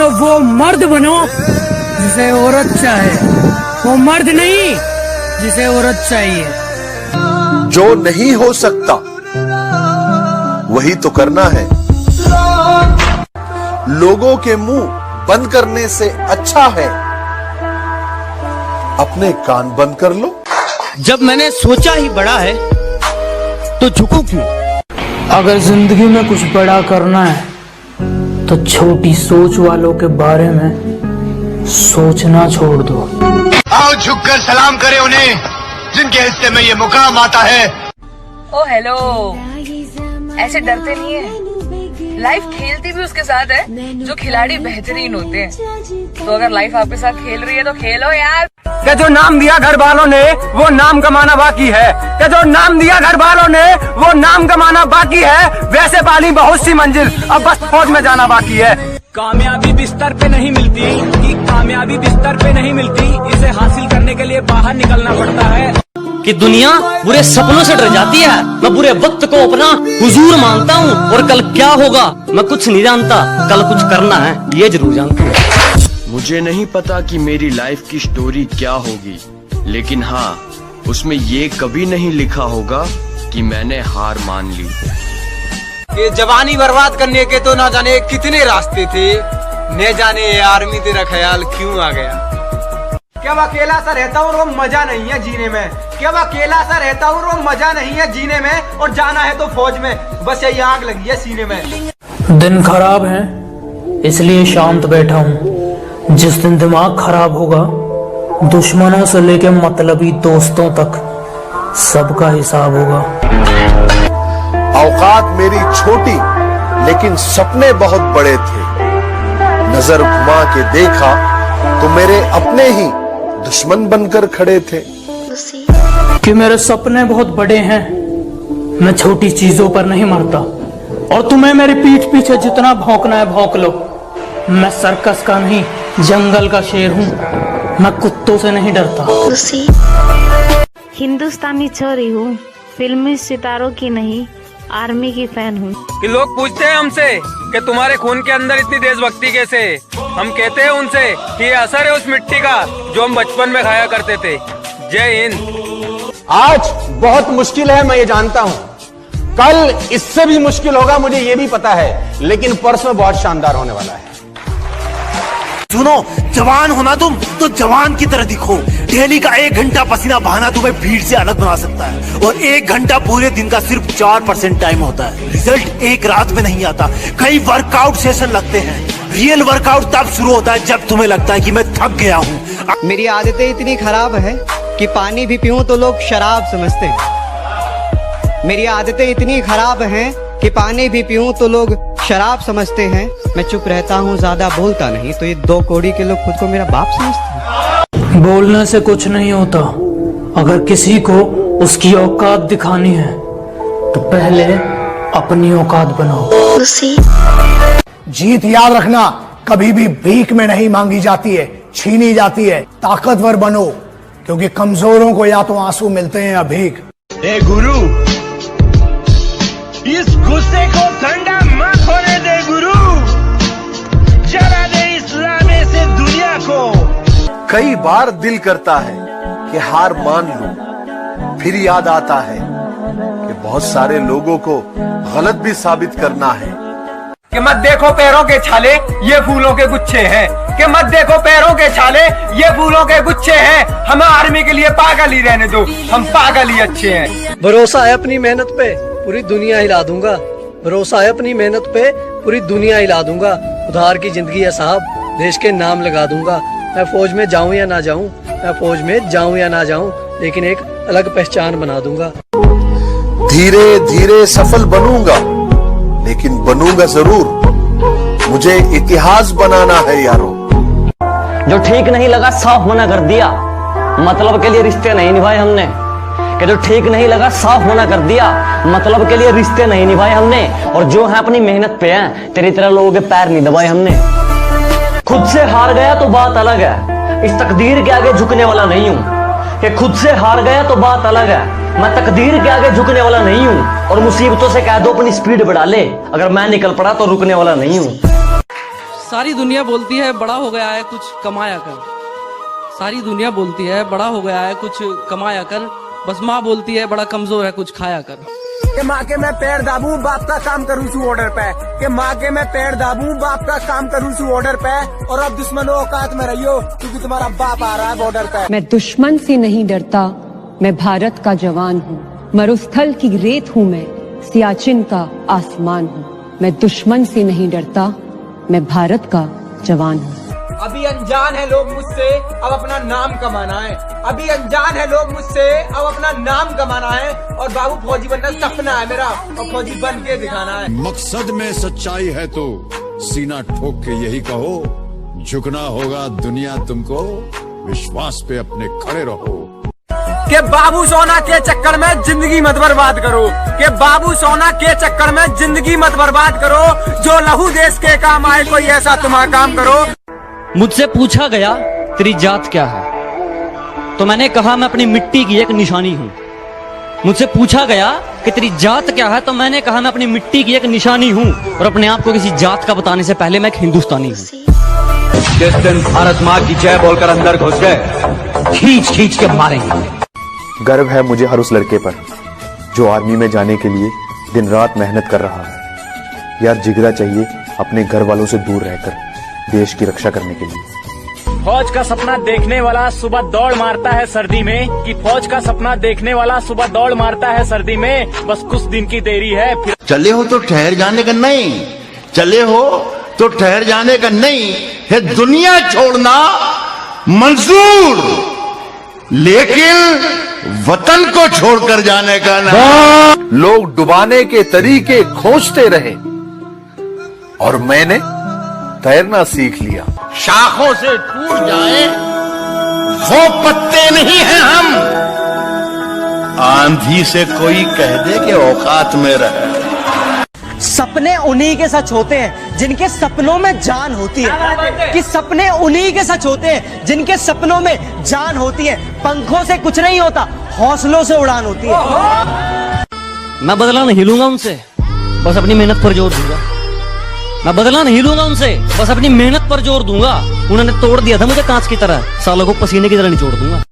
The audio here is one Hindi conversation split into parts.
में वो मर्द बनो जिसे औरत चाहे, वो मर्द नहीं जिसे औरत चाहिए। जो नहीं हो सकता वही तो करना है। लोगों के मुंह बंद करने से अच्छा है अपने कान बंद कर लो। जब मैंने सोचा ही बड़ा है तो झुकूं क्यों? अगर जिंदगी में कुछ बड़ा करना है तो छोटी सोच वालों के बारे में सोचना छोड़ दो। आओ झुककर सलाम करें उन्हें जिनके हिस्से में ये मुकाम आता है। ओ हेलो, ऐसे डरते नहीं है। लाइफ खेलती भी उसके साथ है जो खिलाड़ी बेहतरीन होते हैं। तो अगर लाइफ आपके साथ खेल रही है तो खेलो यार। क्या जो नाम दिया घर वालों ने वो नाम कमाना बाकी है। क्या जो नाम दिया घर वालों ने वो नाम कमाना बाकी है। वैसे पाली बहुत सी मंजिल, अब बस फौज में जाना बाकी है। कामयाबी बिस्तर पे नहीं मिलती, कामयाबी बिस्तर पे नहीं मिलती, इसे हासिल करने के लिए बाहर निकलना पड़ता है। कि दुनिया बुरे सपनों से डर जाती है। मैं बुरे वक्त को अपना हुजूर मानता हूँ और कल क्या होगा मैं कुछ नहीं जानता, कल कुछ करना है ये जरूर जानता हूँ। मुझे नहीं पता कि मेरी लाइफ की स्टोरी क्या होगी, लेकिन हाँ उसमें ये कभी नहीं लिखा होगा कि मैंने हार मान ली। ये जवानी बर्बाद करने के तो ना जाने कितने रास्ते थे, न जाने ये आर्मी तेरा ख्याल क्यों आ गया। क्या अकेला सा रहता हूँ वो मजा नहीं है जीने में। क्या अकेला सा रहता हूँ वो मजा नहीं है जीने में, और जाना है तो फौज में, बस यही आग लगी है सीने में। दिन खराब है इसलिए शांत बैठा हूँ। जिस दिन दिमाग खराब होगा दुश्मनों से लेके मतलबी दोस्तों तक सबका हिसाब होगा। औकात मेरी छोटी लेकिन सपने बहुत बड़े थे। नजर घुमा के देखा तो मेरे अपने ही दुश्मन बनकर खड़े थे। कि मेरे सपने बहुत बड़े हैं, मैं छोटी चीजों पर नहीं मरता। और तुम्हें मेरी पीठ पीछे जितना भौंकना है भौंक लो। मैं सर्कस का नहीं जंगल का शेर हूँ, मैं कुत्तों से नहीं डरता। हिंदुस्तानी छोरी हूँ, फिल्मी सितारों की नहीं आर्मी की फैन हूँ। कि लोग पूछते हैं हमसे कि तुम्हारे खून के अंदर इतनी देशभक्ति कैसे। हम कहते हैं उनसे कि ये असर है उस मिट्टी का जो हम बचपन में खाया करते थे। जय हिंद। आज बहुत मुश्किल है मैं ये जानता हूँ, कल इससे भी मुश्किल होगा मुझे ये भी पता है, लेकिन परसों बहुत शानदार होने वाला है। सुनो, जवान होना तुम तो जवान की तरह दिखो। डेली का 1 घंटा पसीना बहाना तुम्हें भीड़ से अलग बना सकता है, और 1 घंटा पूरे दिन का सिर्फ 4% टाइम होता है। रिजल्ट एक रात में नहीं आता, कई वर्कआउट सेशन लगते हैं। रियल वर्कआउट तब शुरू होता है जब तुम्हें लगता है कि मैं थक गया हूँ। मेरी आदतें इतनी खराब है कि पानी भी पीऊं तो लोग शराब समझते हैं। मेरी आदतें इतनी खराब हैं कि पानी भी पीऊं तो लोग शराब समझते हैं। मैं चुप रहता हूँ, ज्यादा बोलता नहीं, तो ये 2 कौड़ी के लोग खुद को मेरा बाप समझते हैं। बोलने से कुछ नहीं होता। अगर किसी को उसकी औकात दिखानी है तो पहले अपनी औकात बनाओ। जीत याद रखना कभी भी भीख में नहीं मांगी जाती है, छीनी जाती है। ताकतवर बनो, क्योंकि कमजोरों को या तो आंसू मिलते हैं या भीख। ए गुरु, इस गुस्से को ठंडा मत होने दे गुरु, जला दे इस लाने से दुनिया को। कई बार दिल करता है कि हार मान लूं, फिर याद आता है कि बहुत सारे लोगों को गलत भी साबित करना है। कि मत देखो पैरों के छाले ये फूलों के गुच्छे हैं। कि मत देखो पैरों के छाले ये फूलों के गुच्छे हैं। हमें आर्मी के लिए पागल ही रहने दो, हम पागल ही अच्छे हैं। भरोसा है अपनी मेहनत पे पूरी दुनिया हिला दूंगा। भरोसा है अपनी मेहनत पे पूरी दुनिया हिला दूंगा। उधार की जिंदगी है साहब, देश के नाम लगा दूंगा। मैं फौज में जाऊं या ना जाऊं, मैं फौज में जाऊं या ना जाऊं, लेकिन एक अलग पहचान बना दूंगा। धीरे धीरे सफल बनूंगा, लेकिन बनूंगा जरूर। मुझे इतिहास बनाना है यारो। जो ठीक नहीं लगा साफ मना कर दिया, मतलब के लिए रिश्ते नहीं निभाए हमने। कि जो ठीक नहीं लगा साफ मना कर दिया, मतलब के लिए रिश्ते नहीं निभाए हमने। और जो है अपनी मेहनत पे हैं, तेरी तरह लोगों के पैर नहीं दबाए हमने। खुद से हार गया तो बात अलग है, इस तकदीर के आगे झुकने वाला नहीं हूँ। कि खुद से हार गया तो बात अलग है, मैं तकदीर के आगे झुकने वाला नहीं हूँ। और मुसीबतों से कह दो अपनी स्पीड बढ़ा ले, अगर मैं निकल पड़ा तो रुकने वाला नहीं हूँ। सारी दुनिया बोलती है बड़ा हो गया है कुछ कमाया कर, सारी दुनिया बोलती है बड़ा हो गया है कुछ कमाया कर, बस माँ बोलती है बड़ा कमजोर है कुछ खाया कर। कि माँ के मैं पैर दाबूं बाप का काम करूँ सू ऑर्डर पे, कि माँ के मैं पैर दाबूं बाप का काम करूँ सू ऑर्डर पे, और अब दुश्मनों औकात में रहियो क्योंकि तुम्हारा बाप आ रहा है बॉर्डर पे। मैं दुश्मन से नहीं डरता, मैं भारत का जवान हूँ, मरुस्थल की रेत हूँ मैं, सियाचिन का आसमान हूँ। मैं दुश्मन से नहीं डरता, मैं भारत का जवान हूँ। अभी अनजान है लोग मुझसे, अब अपना नाम कमाना है। अभी अनजान है लोग मुझसे, अब अपना नाम कमाना है। और बाबू फौजी बनना सपना है मेरा, और फौजी बन के दिखाना है। मकसद में सच्चाई है तो सीना ठोक के यही कहो, झुकना होगा दुनिया तुमको, विश्वास पे अपने खड़े रहो। के बाबू सोना के चक्कर में जिंदगी मत बर्बाद करो, के बाबू सोना के चक्कर में जिंदगी मत बर्बाद करो, जो लहू देश के काम आए कोई ऐसा तुम्हारा काम करो। मुझसे पूछा गया तेरी जात क्या है, तो मैंने कहा मैं अपनी मिट्टी की एक निशानी हूँ। मुझसे पूछा गया कि तेरी जात क्या है, तो मैंने कहा मैं अपनी मिट्टी की एक निशानी हूँ, और अपने आप को किसी जात का बताने से पहले मैं एक हिंदुस्तानी हूँ। जिस दिन भारत माँ की जय बोलकर अंदर घुस गए, खींच खींच के मारेंगे। गर्व है मुझे हर उस लड़के पर जो आर्मी में जाने के लिए दिन रात मेहनत कर रहा है। यार जिगरा चाहिए अपने घर वालों से दूर रहकर देश की रक्षा करने के लिए। फौज का सपना देखने वाला सुबह दौड़ मारता है सर्दी में, कि फौज का सपना देखने वाला सुबह दौड़ मारता है सर्दी में, बस कुछ दिन की देरी है फिर। चले हो तो ठहर जाने का नहीं, चले हो तो ठहर जाने का नहीं है, दुनिया छोड़ना मंजूर, लेकिन वतन को छोड़कर जाने का नहीं। लोग डुबाने के तरीके खोजते रहे और मैंने तैरना सीख लिया। शाखों से टूट जाए वो पत्ते नहीं हैं हम, आंधी से कोई कह दे कि औकात में रहे। सपने उन्हीं के सच होते हैं जिनके सपनों में जान होती है, कि सपने उन्हीं के सच होते हैं जिनके सपनों में जान होती है। पंखों से कुछ नहीं होता, हौसलों से उड़ान होती है। मैं बदला नहीं लूंगा उनसे, बस अपनी मेहनत पर जोर दूंगा। मैं बदला नहीं लूंगा उनसे, बस अपनी मेहनत पर जोर दूंगा। उन्होंने तोड़ दिया था मुझे कांच की तरह, सालों को पसीने की तरह निचोड़ दूंगा।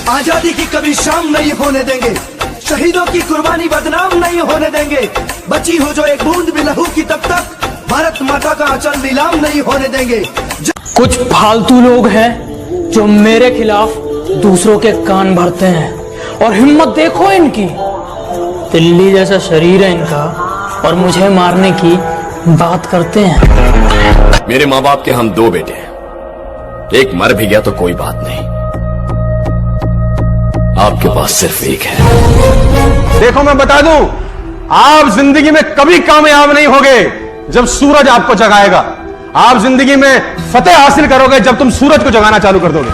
आजादी की कभी शाम नहीं होने देंगे, शहीदों की कुर्बानी बदनाम नहीं होने देंगे। बची हो जो एक बूंद भी लहू की तब तक भारत माता का आंचल नीलाम नहीं होने देंगे। कुछ फालतू लोग हैं जो मेरे खिलाफ दूसरों के कान भरते हैं, और हिम्मत देखो इनकी, दिल्ली जैसा शरीर है इनका, और मुझे मारने की बात करते हैं। मेरे माँ बाप के हम दो बेटे हैं, एक मर भी गया तो कोई बात नहीं, आपके पास सिर्फ एक है। देखो मैं बता दूं, आप जिंदगी में कभी कामयाब नहीं होगे जब सूरज आपको जगाएगा। आप जिंदगी में फतेह हासिल करोगे जब तुम सूरज को जगाना चालू कर दोगे।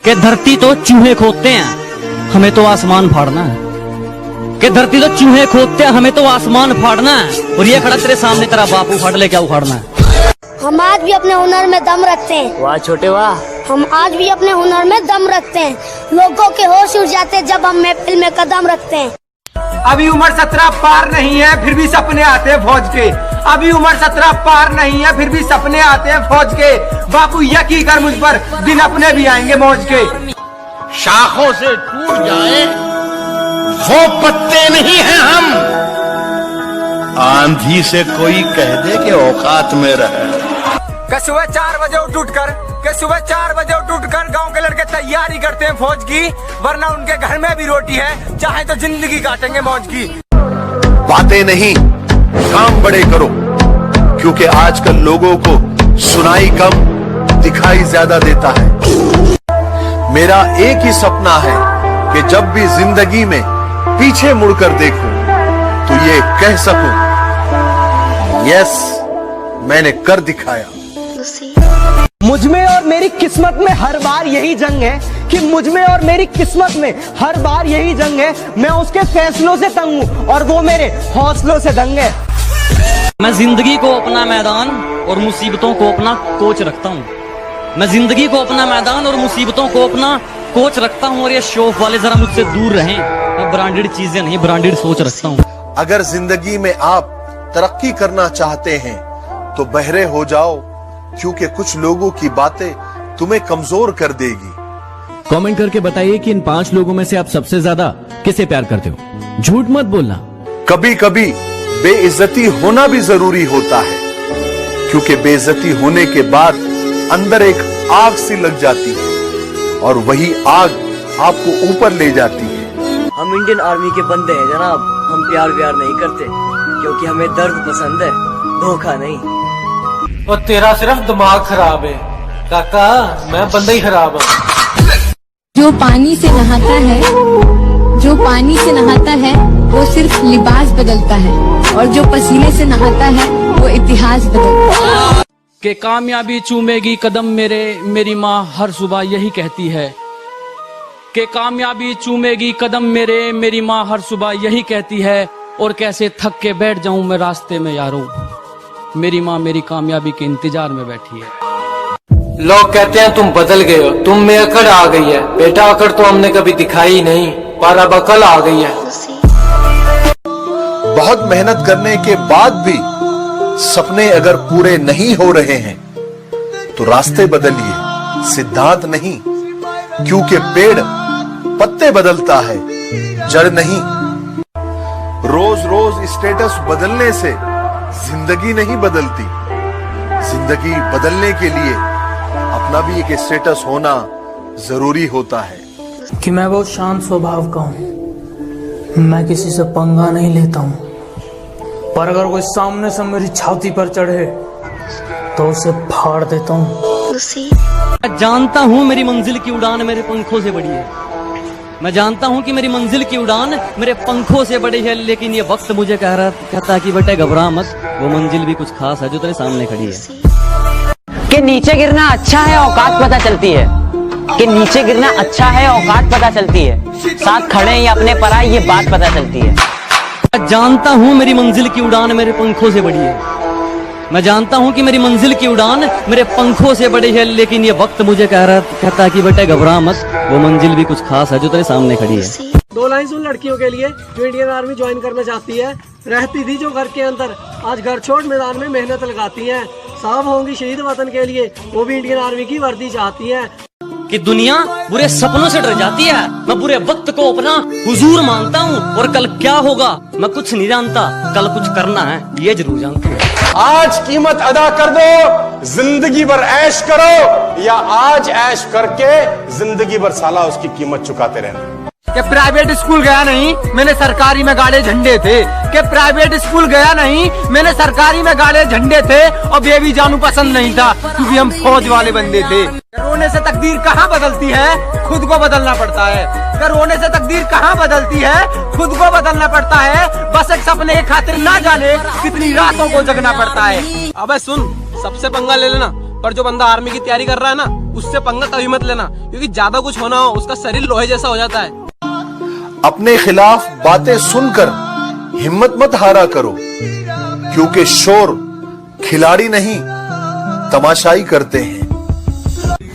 कि धरती तो चूहे खोदते हैं, हमें तो आसमान फाड़ना है। कि धरती तो चूहे खोदते हैं, हमें तो आसमान फाड़ना है। और ये खड़ा तेरे सामने तेरा बाप उखाड़ ले, क्या उखाड़ना है? हम आज भी अपने हुनर में दम रखते हैं। वाह छोटे वाह। हम आज भी अपने हुनर में दम रखते हैं। लोगों के होश उड़ जाते हैं जब हम महफिल में कदम रखते हैं। अभी उम्र 17 पार नहीं है फिर भी सपने आते हैं फौज के। अभी उम्र 17 पार नहीं है फिर भी सपने आते हैं फौज के। बापू यकीन कर मुझ पर, दिन अपने भी आएंगे मौज के। शाखों से टूट जाए वो पत्ते नहीं हैं हम, आंधी से कोई कह दे कि औकात में रहे। सुबह 4 बजे उठ कर गांव के लड़के तैयारी करते हैं फौज की, वरना उनके घर में भी रोटी है, चाहे तो जिंदगी काटेंगे मौज की। बातें नहीं काम बड़े करो, क्योंकि आजकल लोगों को सुनाई कम दिखाई ज्यादा देता है। मेरा एक ही सपना है कि जब भी जिंदगी में पीछे मुड़कर देखूं तो ये कह सकूं, यस मैंने कर दिखाया। मुझ में और मेरी किस्मत में हर बार यही जंग है, कि मुझ में और मेरी किस्मत में हर बार यही जंग है। मैं उसके फैसलों से तंग हूँ और वो मेरे हौसलों से दंग है। मैं जिंदगी को अपना मैदान और मुसीबतों को अपना कोच रखता हूँ। मैं जिंदगी को अपना मैदान और मुसीबतों को अपना कोच रखता हूँ। और ये शौक वाले जरा मुझसे दूर रहें, मैं ब्रांडेड चीजें नहीं ब्रांडेड सोच रखता हूँ। अगर जिंदगी में आप तरक्की करना चाहते हैं तो बहरे हो जाओ, क्योंकि कुछ लोगों की बातें तुम्हें कमजोर कर देगी। कमेंट करके बताइए कि इन 5 लोगों में से आप सबसे ज्यादा किसे प्यार करते हो। झूठ मत बोलना। कभी कभी बेइज्जती होना भी जरूरी होता है, क्योंकि बेइज्जती होने के बाद अंदर एक आग सी लग जाती है और वही आग आपको ऊपर ले जाती है। हम इंडियन आर्मी के बंदे हैं जनाब, हम प्यार नहीं करते, क्योंकि हमें दर्द पसंद है, धोखा नहीं। और तेरा सिर्फ दिमाग खराब है काका, मैं बंदा ही खराब हूँ। जो पानी से नहाता है, जो पानी से नहाता है वो सिर्फ लिबास बदलता है, और जो पसीने से नहाता है वो इतिहास बदलता है। कि कामयाबी चूमेगी कदम मेरे, मेरी माँ हर सुबह यही कहती है। कि कामयाबी चूमेगी कदम मेरे, मेरी माँ हर सुबह यही कहती है। और कैसे थक के बैठ जाऊं मैं रास्ते में यारों, मेरी माँ मेरी कामयाबी के इंतजार में बैठी है। लोग कहते हैं तुम बदल गए हो, तुम में अकड़ आ गई है। बेटा अकड़ तो हमने कभी दिखाई नहीं, पर अब अकल आ गई है। बहुत मेहनत करने के बाद भी सपने अगर पूरे नहीं हो रहे हैं तो रास्ते बदलिए, सिद्धांत नहीं, क्योंकि पेड़ पत्ते बदलता है, जड़ नहीं। रोज रोज स्टेटस बदलने से जिंदगी नहीं बदलती। जिंदगी बदलने के लिए अपना भी एक स्टेटस होना जरूरी होता है। कि मैं बहुत शांत स्वभाव का हूँ, मैं किसी से पंगा नहीं लेता हूँ, पर अगर कोई सामने से मेरी छाती पर चढ़े तो उसे फाड़ देता हूँ। मैं जानता हूँ मेरी मंजिल की उड़ान मेरे पंखों से बड़ी है। मैं जानता हूँ कि मेरी मंजिल की उड़ान मेरे पंखों से बड़ी है, लेकिन ये वक्त मुझे कहता कि बेटे घबरा मत, वो मंजिल भी कुछ खास है जो तेरे सामने खड़ी है। कि नीचे गिरना अच्छा है, औकात पता चलती है। कि नीचे गिरना अच्छा है, औकात पता चलती है। साथ खड़े हैं या अपने पर आए, ये बात पता चलती है। मैं जानता हूँ मेरी मंजिल की उड़ान मेरे पंखों से बड़ी है। मैं जानता हूँ कि मेरी मंजिल की उड़ान मेरे पंखों से बड़ी है, लेकिन ये वक्त मुझे कहता कि बेटे घबरा मत, वो मंजिल भी कुछ खास है जो तेरे सामने खड़ी है। 2 लाइन उन लड़कियों के लिए जो इंडियन आर्मी ज्वाइन करना चाहती है। रहती थी जो घर के अंदर, आज घर छोड़ मैदान में मेहनत लगाती हैं। साहब होंगी शहीद वतन के लिए, वो भी इंडियन आर्मी की वर्दी चाहती हैं। कि दुनिया बुरे सपनों से डर जाती है, मैं बुरे वक्त को अपना हुजूर मानता हूँ, और कल क्या होगा मैं कुछ नहीं जानता, कल कुछ करना है ये जरूर जानता हूँ। आज कीमत अदा कर दो, जिंदगी भर ऐश करो, या आज ऐश करके जिंदगी भर साला उसकी कीमत चुकाते रहना। कि प्राइवेट स्कूल गया नहीं, मैंने सरकारी में गाड़े झंडे थे। कि प्राइवेट स्कूल गया नहीं, मैंने सरकारी में गाड़े झंडे थे। और बेबी जानू पसंद नहीं था, क्योंकि हम फौज वाले बंदे थे। रोने से तकदीर कहाँ बदलती है, खुद को बदलना पड़ता है। रोने से तकदीर कहाँ बदलती है, खुद को बदलना पड़ता है। बस एक सपने की खातिर ना जाने कितनी रातों को जगना पड़ता है। अबे सुन, सबसे पंगा ले लेना, पर जो बंदा आर्मी की तैयारी कर रहा है ना, उससे पंगा कभी मत लेना, क्योंकि ज्यादा कुछ होना हो उसका शरीर लोहे जैसा हो जाता है। अपने खिलाफ बातें सुनकर हिम्मत मत हारा करो, क्योंकि शोर खिलाड़ी नहीं तमाशाई करते हैं।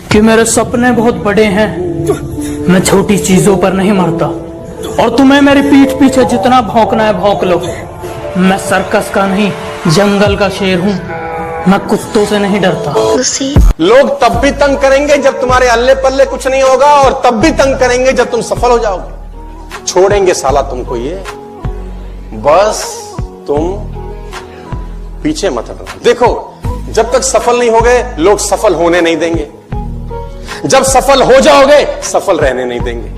कि मेरे सपने बहुत बड़े हैं, मैं छोटी चीजों पर नहीं मरता, और तुम्हें मेरी पीठ पीछे जितना भौंकना है भौंक लो। मैं सर्कस का नहीं, जंगल का शेर हूँ, मैं कुत्तों से नहीं डरता। लोग तब भी तंग करेंगे जब तुम्हारे अल्ले पल्ले कुछ नहीं होगा, और तब भी तंग करेंगे जब तुम सफल हो जाओगे। छोड़ेंगे साला तुमको ये, बस तुम पीछे मत हटना। देखो, जब तक सफल नहीं होगे लोग सफल होने नहीं देंगे, जब सफल हो जाओगे सफल रहने नहीं देंगे।